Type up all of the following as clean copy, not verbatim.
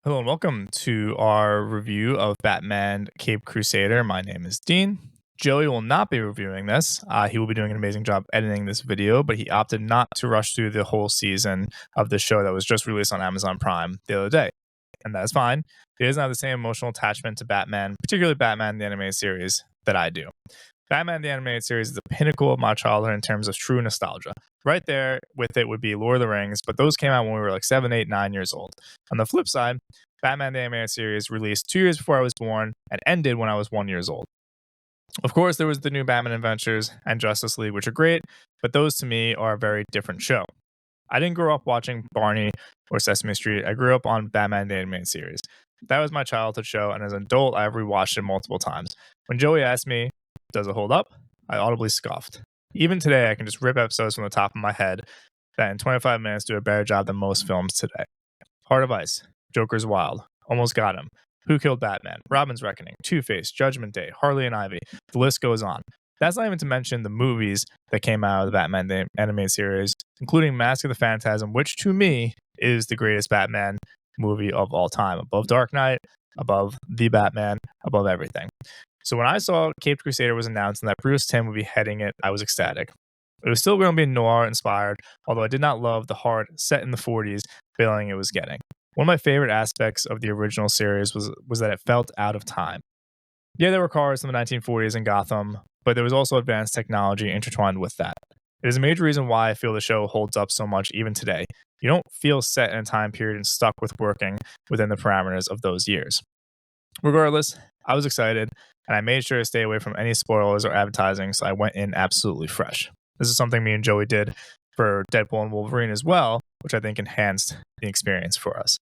Hello and welcome to our review of Batman Cape Crusader. My name is Dean. Joey will not be reviewing this. He will be doing an amazing job editing this video, but he opted not to rush through the whole season of the show that was just released on Amazon Prime the other day. And that's fine. He doesn't have the same emotional attachment to Batman, particularly Batman the animated series, that I do. Batman the Animated Series is the pinnacle of my childhood in terms of true nostalgia. Right there with it would be Lord of the Rings, but those came out when we were like 7, 8, 9 years old. On the flip side, Batman the Animated Series released 2 years before I was born and ended when I was 1 year old. Of course, there was the new Batman Adventures and Justice League, which are great, but those to me are a very different show. I didn't grow up watching Barney or Sesame Street. I grew up on Batman the Animated Series. That was my childhood show, and as an adult, I've rewatched it multiple times. When Joey asked me, does it hold up? I audibly scoffed. Even today, I can just rip episodes from the top of my head that in 25 minutes do a better job than most films today. Heart of Ice, Joker's Wild, Almost Got Him, Who Killed Batman, Robin's Reckoning, Two-Face, Judgment Day, Harley and Ivy. The list goes on. That's not even to mention the movies that came out of the Batman the Animated Series, including Mask of the Phantasm, which to me is the greatest Batman movie of all time, above Dark Knight, above The Batman, above everything. So when I saw Caped Crusader was announced and that Bruce Timm would be heading it, I was ecstatic. It was still going to be noir inspired, although I did not love the hard, set in the 40s feeling it was getting. One of my favorite aspects of the original series was that it felt out of time. Yeah, there were cars in the 1940s in Gotham, but there was also advanced technology intertwined with that. It is a major reason why I feel the show holds up so much even today. You don't feel set in a time period and stuck with working within the parameters of those years. Regardless, I was excited, and I made sure to stay away from any spoilers or advertising, so I went in absolutely fresh. This is something me and Joey did for Deadpool and Wolverine as well, which I think enhanced the experience for us.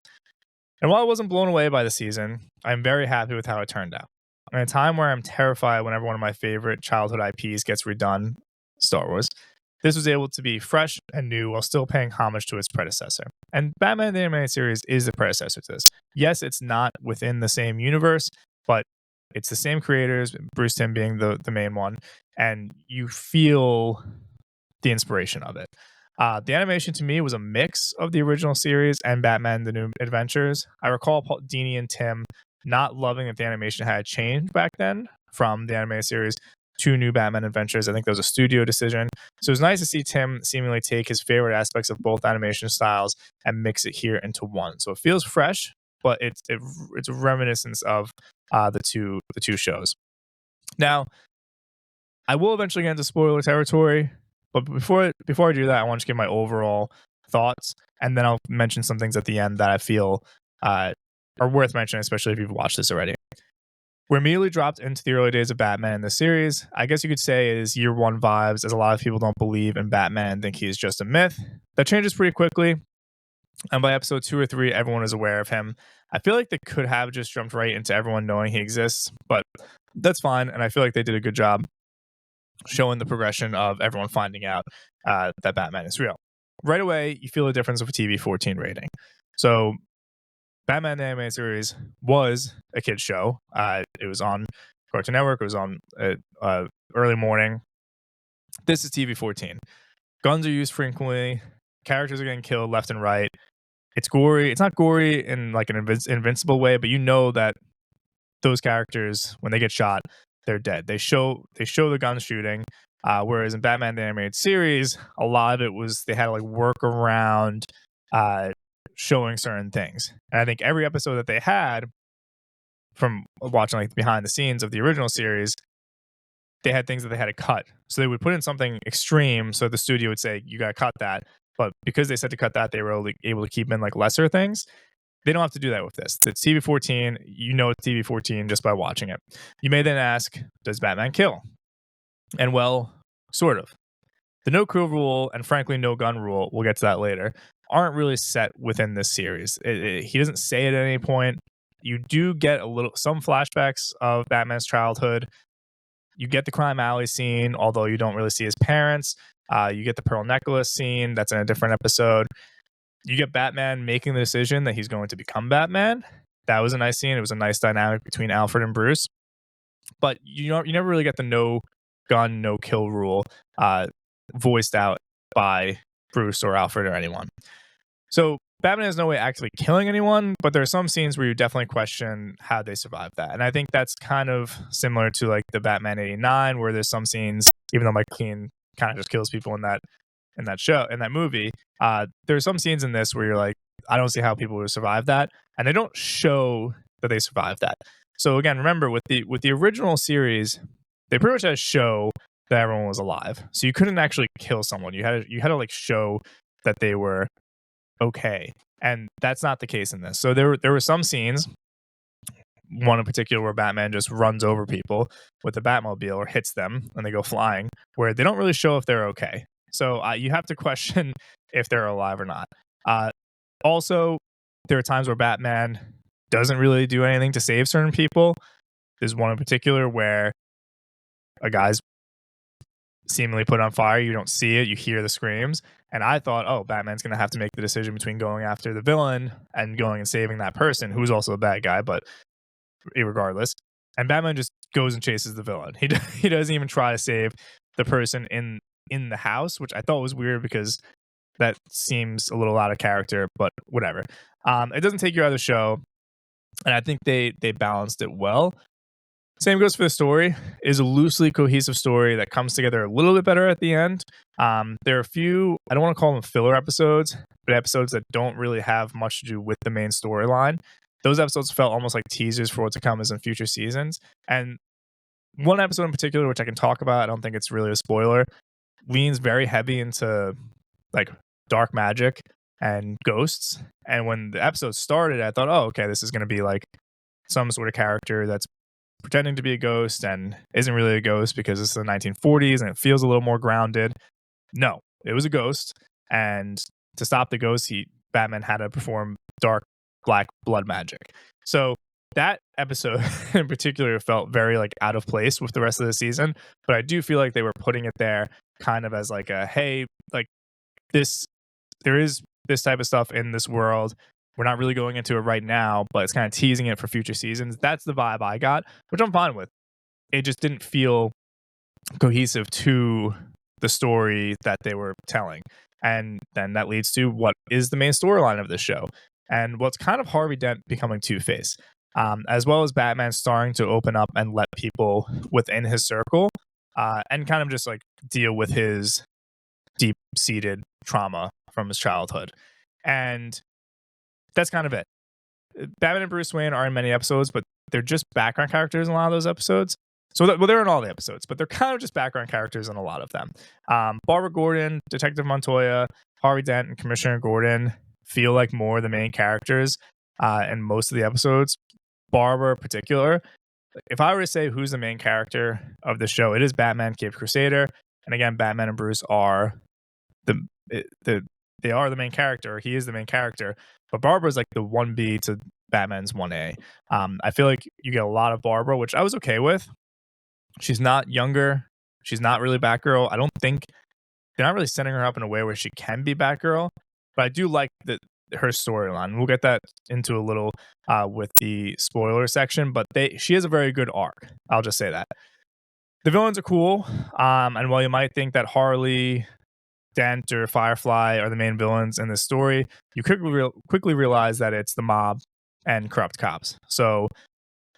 And while I wasn't blown away by the season, I'm very happy with how it turned out. In a time where I'm terrified whenever one of my favorite childhood IPs gets redone, Star Wars, this was able to be fresh and new while still paying homage to its predecessor. And Batman the Animated Series is the predecessor to this. Yes, it's not within the same universe, but it's the same creators, Bruce Timm being the main one, and you feel the inspiration of it. The animation to me was a mix of the original series and Batman the New Adventures. I recall Dini and Tim not loving that the animation had changed back then from the animated series to New Batman Adventures. I think that was a studio decision. So it was nice to see Tim seemingly take his favorite aspects of both animation styles and mix it here into one. So it feels fresh, but it's a reminiscence of the two shows. Now, I will eventually get into spoiler territory, but before I do that, I want to give my overall thoughts, and then I'll mention some things at the end that I feel are worth mentioning, especially if you've watched this already. We're immediately dropped into the early days of Batman in the series. I guess you could say it is year one vibes, as a lot of people don't believe in Batman and think he's just a myth. That changes pretty quickly, and by episode 2 or 3, everyone is aware of him. I feel like they could have just jumped right into everyone knowing he exists, but that's fine, and I feel like they did a good job showing the progression of everyone finding out that Batman is real. Right away, you feel the difference of a TV 14 rating. So Batman the Animated Series was a kid's show. It was on Cartoon Network. It was on early morning. This is TV 14. Guns are used frequently. Characters are getting killed left and right. It's gory. It's not gory in like an invincible way, but you know that those characters, when they get shot, they're dead. They show the guns shooting. Whereas in Batman the Animated Series, a lot of it was they had to like work around showing certain things. And I think every episode that they had from watching like behind the scenes of the original series, they had things that they had to cut. So they would put in something extreme, so the studio would say, you got to cut that. But because they said to cut that, they were able to keep in like lesser things. They don't have to do that with this. It's TV 14. You know it's TV 14 just by watching it. You may then ask, does Batman kill? And well, sort of. The no kill rule and frankly no gun rule, we'll get to that later, aren't really set within this series. He doesn't say it at any point. You do get some flashbacks of Batman's childhood. You get the crime alley scene, although you don't really see his parents. You get the pearl necklace scene. That's in a different episode. You get Batman making the decision that he's going to become Batman. That was a nice scene. It was a nice dynamic between Alfred and Bruce. But you never really get the no gun, no kill rule voiced out by Bruce or Alfred or anyone. So Batman has no way actually killing anyone, but there are some scenes where you definitely question how they survived that. And I think that's kind of similar to like the Batman 89, where there's some scenes, even though Michael Keaton kind of just kills people in that movie, there's some scenes in this where you're like, I don't see how people would survive that. And they don't show that they survived that. So again, remember with the original series, they pretty much had to show that everyone was alive. So you couldn't actually kill someone. You had to like show that they were okay. And that's not the case in this. So there were some scenes, one in particular where Batman just runs over people with the Batmobile or hits them and they go flying, where they don't really show if they're okay. So you have to question if they're alive or not. Also, there are times where Batman doesn't really do anything to save certain people. There's one in particular where a guy's seemingly put on fire. You don't see it. You hear the screams. And I thought, oh, Batman's going to have to make the decision between going after the villain and going and saving that person, who's also a bad guy, but regardless. And Batman just goes and chases the villain. He doesn't even try to save the person in the house, which I thought was weird because that seems a little out of character, but whatever. It doesn't take you out of the show. And I think they balanced it well. Same goes for the story. It is a loosely cohesive story that comes together a little bit better at the end. There are a few, I don't want to call them filler episodes, but episodes that don't really have much to do with the main storyline. Those episodes felt almost like teasers for what to come as in future seasons. And one episode in particular, which I can talk about, I don't think it's really a spoiler, leans very heavy into like dark magic and ghosts. And when the episode started, I thought, oh, okay, this is going to be like some sort of character that's pretending to be a ghost and isn't really a ghost because it's the 1940s and it feels a little more grounded. No, it was a ghost. And to stop the ghost, Batman had to perform dark black blood magic. So that episode in particular felt very like out of place with the rest of the season. But I do feel like they were putting it there kind of as like a, hey, like there is this type of stuff in this world. We're not really going into it right now, but it's kind of teasing it for future seasons. That's the vibe I got, which I'm fine with. It just didn't feel cohesive to the story that they were telling. And then that leads to what is the main storyline of this show. And what's kind of Harvey Dent becoming Two-Face, as well as Batman starting to open up and let people within his circle and kind of just like deal with his deep-seated trauma from his childhood. And that's kind of it. Batman and Bruce Wayne are in many episodes, but they're just background characters in a lot of those episodes. So, they're in all the episodes, but they're kind of just background characters in a lot of them. Barbara Gordon, Detective Montoya, Harvey Dent, and Commissioner Gordon feel like more the main characters in most of the episodes. Barbara in particular. If I were to say who's the main character of the show, it is Batman, Caped Crusader. And again, Batman and Bruce are they are the main character. He is the main character. But Barbara is like the 1B to Batman's 1A. I feel like you get a lot of Barbara, which I was okay with. She's not younger. She's not really Batgirl. I don't think they're not really setting her up in a way where she can be Batgirl. But I do like her storyline. We'll get that into a little with the spoiler section. But she has a very good arc. I'll just say that. The villains are cool. And while you might think that Harley, Dent, or Firefly are the main villains in this story, you quickly realize that it's the mob and corrupt cops. So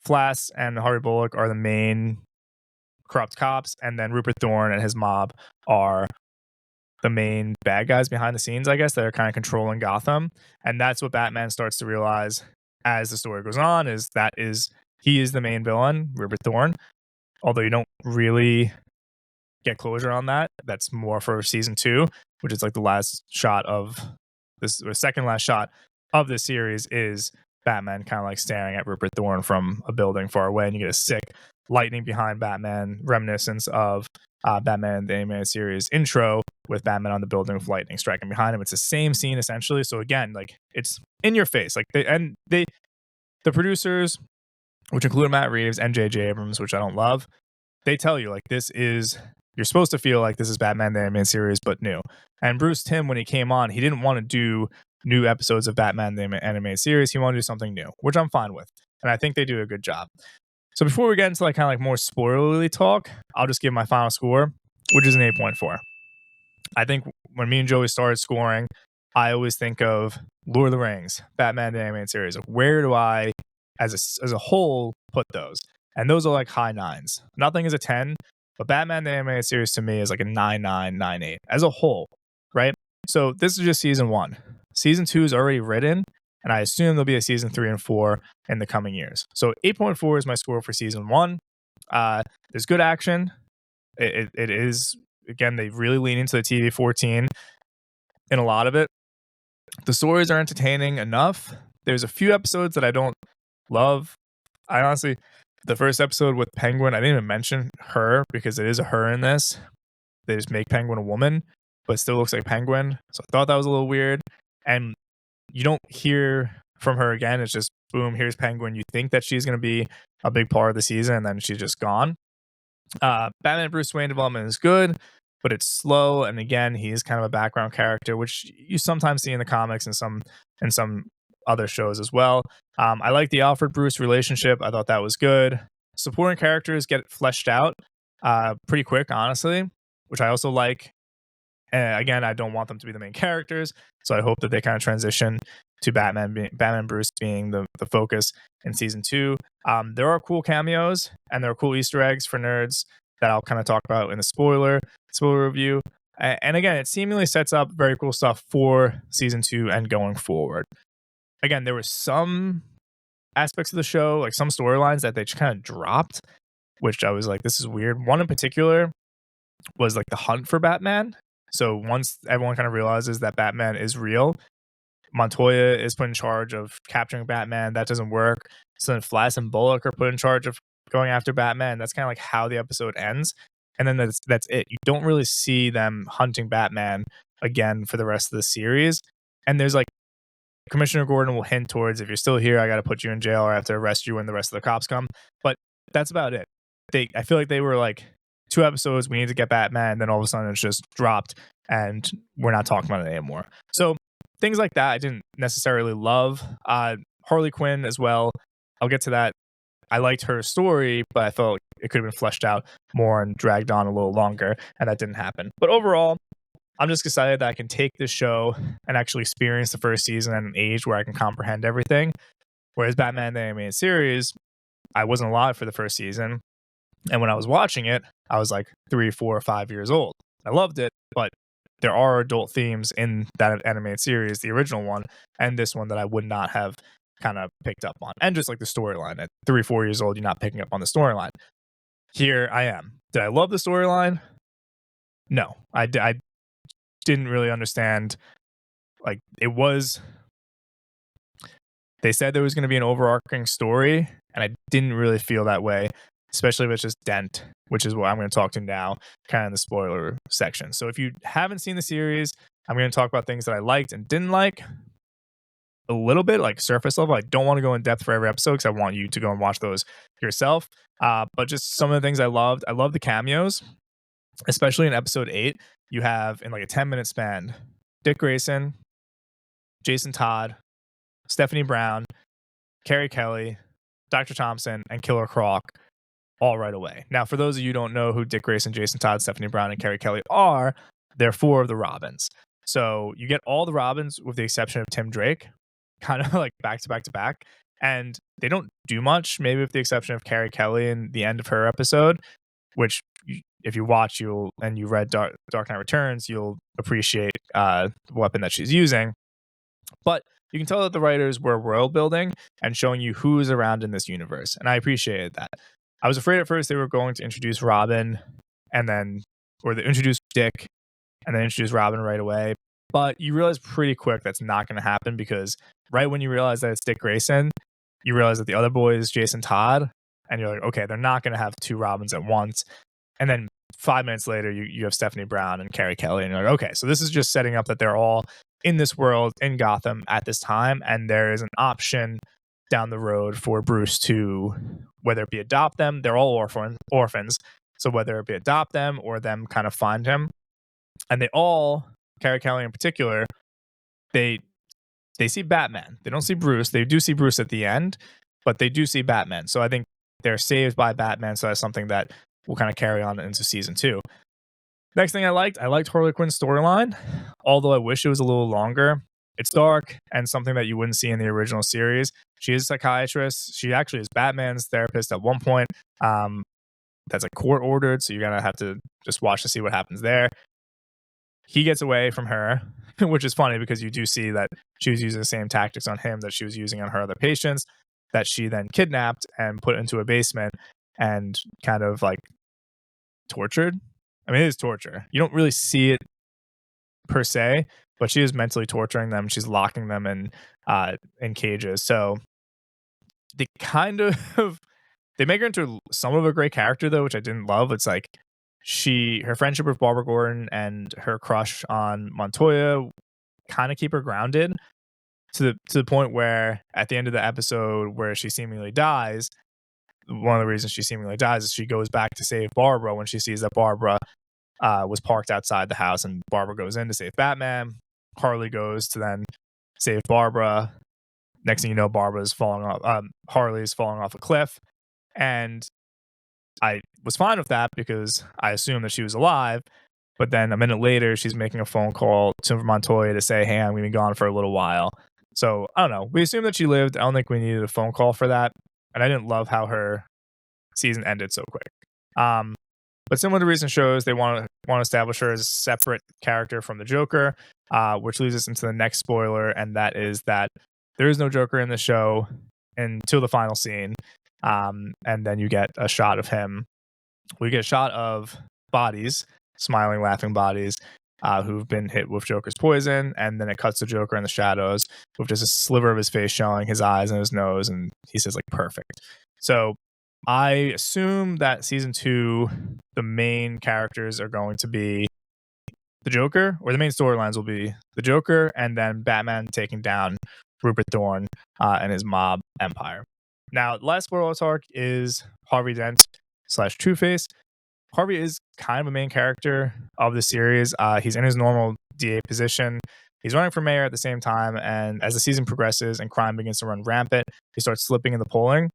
Flass and Harvey Bullock are the main corrupt cops, and then Rupert Thorne and his mob are the main bad guys behind the scenes, I guess, that are kind of controlling Gotham. And that's what Batman starts to realize as the story goes on, he is the main villain, Rupert Thorne. Although you don't really get closure on that. That's more for season 2, which is like the last shot of this, or second last shot of this series is Batman kind of like staring at Rupert Thorne from a building far away, and you get a sick lightning behind Batman reminiscence of Batman the animated series intro with Batman on the building with lightning striking behind him. It's the same scene essentially. So again, like it's in your face. Like the producers, which include Matt Reeves and J.J. Abrams, which I don't love, they tell you like you're supposed to feel like this is Batman the animated series, but new. And Bruce Timm, when he came on, he didn't want to do new episodes of Batman the animated series. He wanted to do something new, which I'm fine with. And I think they do a good job. So before we get into like kind of like more spoilerly talk, I'll just give my final score, which is an 8.4. I think when me and Joey started scoring, I always think of Lord of the Rings, Batman the Animated Series. Where do I, as a whole, put those? And those are like high nines. Nothing is a 10, but Batman the Animated Series to me is like a 9.9, 9.8 as a whole, right? So this is just season 1. Season 2 is already written, and I assume there'll be a season 3 and 4 in the coming years. So 8.4 is my score for season 1. There's good action. It is, again, they really lean into the TV 14 in a lot of it. The stories are entertaining enough. There's a few episodes that I don't love. I honestly, the first episode with Penguin, I didn't even mention her because it is a her in this. They just make Penguin a woman, but it still looks like Penguin. So I thought that was a little weird. And you don't hear from her again. It's just boom, here's Penguin. You think that she's going to be a big part of the season, and then she's just gone. Batman and Bruce Wayne development is good, but it's slow. And again, he is kind of a background character, which you sometimes see in the comics and some other shows as well. I like the Alfred Bruce relationship. I thought that was good. Supporting characters get fleshed out pretty quick, honestly, which I also like. Again, I don't want them to be the main characters, so I hope that they kind of transition to Batman Bruce being the focus in season 2. There are cool cameos and there are cool Easter eggs for nerds that I'll kind of talk about in the spoiler review. And again, it seemingly sets up very cool stuff for season 2 and going forward. Again, there were some aspects of the show, like some storylines that they just kind of dropped, which I was like, this is weird. One in particular was like the hunt for Batman. So once everyone kind of realizes that Batman is real, Montoya is put in charge of capturing Batman. That doesn't work. So then Flash and Bullock are put in charge of going after Batman. That's kind of like how the episode ends. And then that's it. You don't really see them hunting Batman again for the rest of the series. And there's like, Commissioner Gordon will hint towards, if you're still here, I got to put you in jail or I have to arrest you when the rest of the cops come. But that's about it. I feel like they were like, 2 episodes, we need to get Batman, then all of a sudden it's just dropped and we're not talking about it anymore. So things like that I didn't necessarily love. Harley Quinn as well, I'll get to that. I liked her story, but I felt like it could have been fleshed out more and dragged on a little longer, and that didn't happen. But overall, I'm just excited that I can take this show and actually experience the first season at an age where I can comprehend everything. Whereas Batman the Animated Series, I wasn't alive for the first season. And when I was watching it, I was like 3, 4, 5 years old. I loved it, but there are adult themes in that animated series, the original one, and this one that I would not have kind of picked up on. And just like the storyline, at 3, 4 years old, you're not picking up on the storyline. Here I am. Did I love the storyline? No, I didn't really understand. Like, it was, they said there was going to be an overarching story, and I didn't really feel that way, especially if it's just Dent, which is what I'm going to talk to now, kind of in the spoiler section. So if you haven't seen the series, I'm going to talk about things that I liked and didn't like a little bit, like surface level. I don't want to go in depth for every episode because I want you to go and watch those yourself. But just some of the things I loved. I love the cameos, especially in episode 8. You have, in like a 10-minute span, Dick Grayson, Jason Todd, Stephanie Brown, Carrie Kelly, Dr. Thompson, and Killer Croc all right away. Now, for those of you who don't know who Dick Grayson, Jason Todd, Stephanie Brown, and Carrie Kelly are, they're 4 of the Robins. So you get all the Robins with the exception of Tim Drake, kind of like back to back to back. And they don't do much, maybe with the exception of Carrie Kelly in the end of her episode, which if you watch, you read Dark Knight Returns, you'll appreciate the weapon that she's using. But you can tell that the writers were world building and showing you who's around in this universe. And I appreciated that. I was afraid at first they were going to introduce Robin or they introduced Dick and then introduce Robin right away. But you realize pretty quick that's not going to happen, because right when you realize that it's Dick Grayson, you realize that the other boy is Jason Todd. And you're like, okay, they're not going to have 2 Robins at once. And then 5 minutes later, you have Stephanie Brown and Carrie Kelly. And you're like, okay, so this is just setting up that they're all in this world, in Gotham at this time. And there is an option down the road for Bruce to, whether it be adopt them, they're all orphans. So whether it be adopt them or them kind of find him. And they all, Carrie Kelly in particular, they see Batman. They don't see Bruce. They do see Bruce at the end, but they do see Batman. So I think they're saved by Batman. So that's something that will kind of carry on into season 2. Next thing I liked Harley Quinn's storyline, although I wish it was a little longer. It's dark and something that you wouldn't see in the original series. She is a psychiatrist. She actually is Batman's therapist at one point. That's like court ordered, so you're gonna have to just watch to see what happens there. He gets away from her, which is funny because you do see that she was using the same tactics on him that she was using on her other patients, that she then kidnapped and put into a basement and kind of like tortured. I mean, it is torture. You don't really see it per se, but she is mentally torturing them. She's locking them in cages. So they kind of they make her into some of a great character though, which I didn't love. It's like her friendship with Barbara Gordon and her crush on Montoya kind of keep her grounded to the point where at the end of the episode where she seemingly dies, one of the reasons she seemingly dies is she goes back to save Barbara when she sees that Barbara was parked outside the house, and Barbara goes in to save Batman. Harley goes to then save Barbara. Next thing you know, Harley's falling off a cliff. And I was fine with that because I assumed that she was alive. But then a minute later, she's making a phone call to Montoya to say, hey, I'm going to be gone for a little while. So I don't know. We assumed that she lived. I don't think we needed a phone call for that. And I didn't love how her season ended so quick. But similar to recent shows, they want to establish her as a separate character from the Joker, which leads us into the next spoiler, and that is that there is no Joker in the show until the final scene. And then you get a shot of him. We get a shot of bodies, smiling, laughing bodies, who've been hit with Joker's poison, and then it cuts to Joker in the shadows with just a sliver of his face showing, his eyes and his nose, and he says like perfect. So I assume that season 2, the main characters are going to be the Joker, or the main storylines will be the Joker and then Batman taking down Rupert Thorne and his mob empire. Now, the last spoiler talk is Harvey Dent / Two-Face. Harvey is kind of a main character of the series. He's in his normal DA position. He's running for mayor at the same time, and as the season progresses and crime begins to run rampant, he starts slipping in the polling.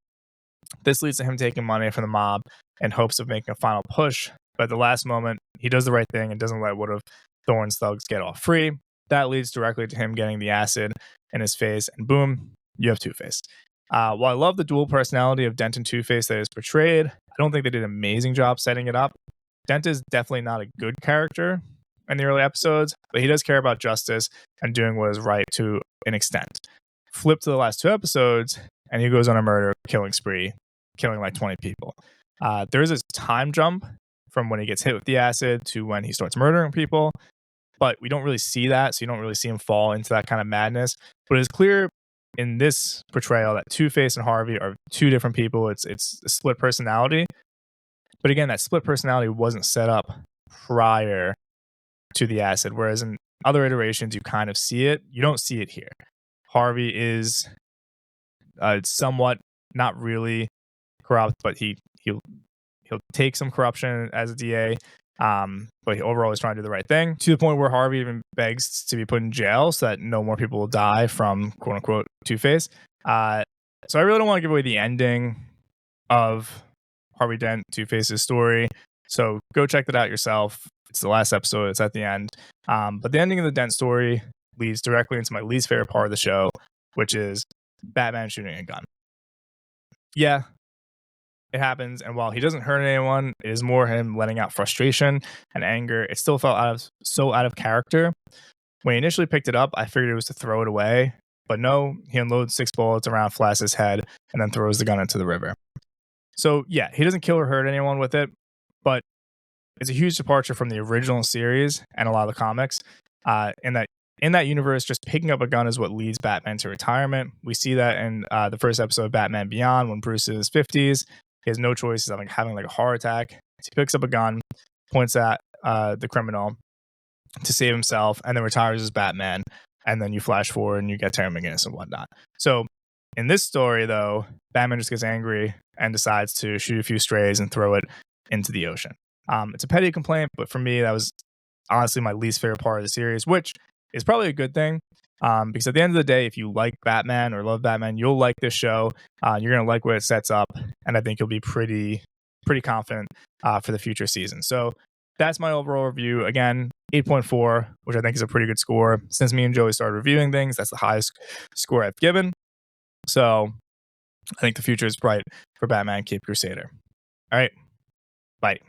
This leads to him taking money from the mob in hopes of making a final push, but at the last moment, he does the right thing and doesn't let one of Thorne's thugs get off free. That leads directly to him getting the acid in his face, and boom, you have Two-Face. While I love the dual personality of Dent and Two-Face that is portrayed, I don't think they did an amazing job setting it up. Dent is definitely not a good character in the early episodes, but he does care about justice and doing what is right to an extent. Flip to the last 2 episodes, and he goes on a murder killing spree, killing like 20 people. There is a time jump from when he gets hit with the acid to when he starts murdering people, but we don't really see that, so you don't really see him fall into that kind of madness. But it's clear in this portrayal that Two-Face and Harvey are 2 different people. It's a split personality. But again, that split personality wasn't set up prior to the acid, whereas in other iterations, you kind of see it. You don't see it here. Harvey is somewhat not really corrupt, but he'll take some corruption as a DA. But he overall is trying to do the right thing, to the point where Harvey even begs to be put in jail so that no more people will die from quote unquote Two-Face. So I really don't want to give away the ending of Harvey Dent, Two-Face's story. So go check that out yourself. It's the last episode. It's at the end. But the ending of the Dent story leads directly into my least favorite part of the show, which is Batman shooting a gun. Yeah, it happens, and while he doesn't hurt anyone, it is more him letting out frustration and anger. It still felt out of character. When he initially picked it up, I figured it was to throw it away, but no, he unloads 6 bullets around Flass's head and then throws the gun into the river. So yeah, he doesn't kill or hurt anyone with it, but it's a huge departure from the original series and a lot of the comics. In that universe, just picking up a gun is what leads Batman to retirement. We see that in the first episode of Batman Beyond, when Bruce is 50s. He has no choice. He's having like a heart attack. So he picks up a gun, points at the criminal to save himself, and then retires as Batman. And then you flash forward and you get Terry McGinnis and whatnot. So in this story, though, Batman just gets angry and decides to shoot a few strays and throw it into the ocean. It's a petty complaint, but for me, that was honestly my least favorite part of the series, which is probably a good thing. Because at the end of the day, if you like Batman or love Batman, you'll like this show. You're going to like what it sets up, and I think you'll be pretty confident for the future season. So that's my overall review. Again, 8.4, which I think is a pretty good score. Since me and Joey started reviewing things, that's the highest score I've given. So I think the future is bright for Batman Cape Crusader. All right. Bye.